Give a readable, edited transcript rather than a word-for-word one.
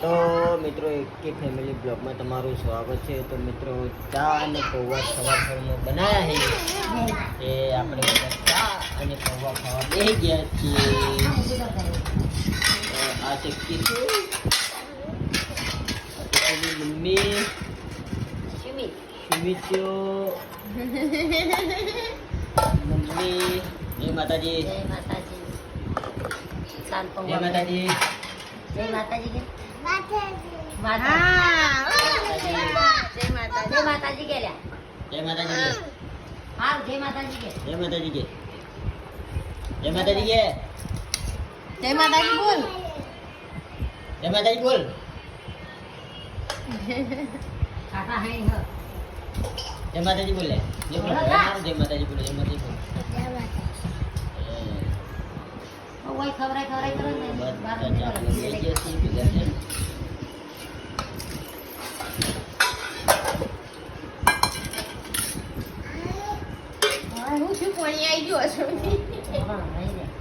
તો મિત્રો કે ફેમિલી બ્લોગમાં તમારું સ્વાગત છે. તો મિત્રો ચા અને પૌવા સવારમાં બનાવ્યા છે એ આપણે બધા ચા અને પૌવા ખાવા બેસી ગયા છીએ. આ ચક્કી છે મમ્મી સુમિત્યો મમ્મી જય માતાજી. જય માતાજી. સાલ જય પૌવા. માતાજી. જય માતાજી કે માતાજી. જય માતાજી કે લ્યા. જય માતાજી. હા જય માતાજી કે. જય માતાજી કે. જય માતાજી કે. જય માતાજી બોલ. જય માતાજી બોલ. કાકા હાઈ હ. જય માતાજી બોલે. જય માતાજી બોલે. જય માતાજી બોલે. ઓય ખવરાય કરો ને. બધા ચા લઈ ગયા છીએ ભેગા છે. હું છું કોણી આવી ગયો છું. હા, રહી જા.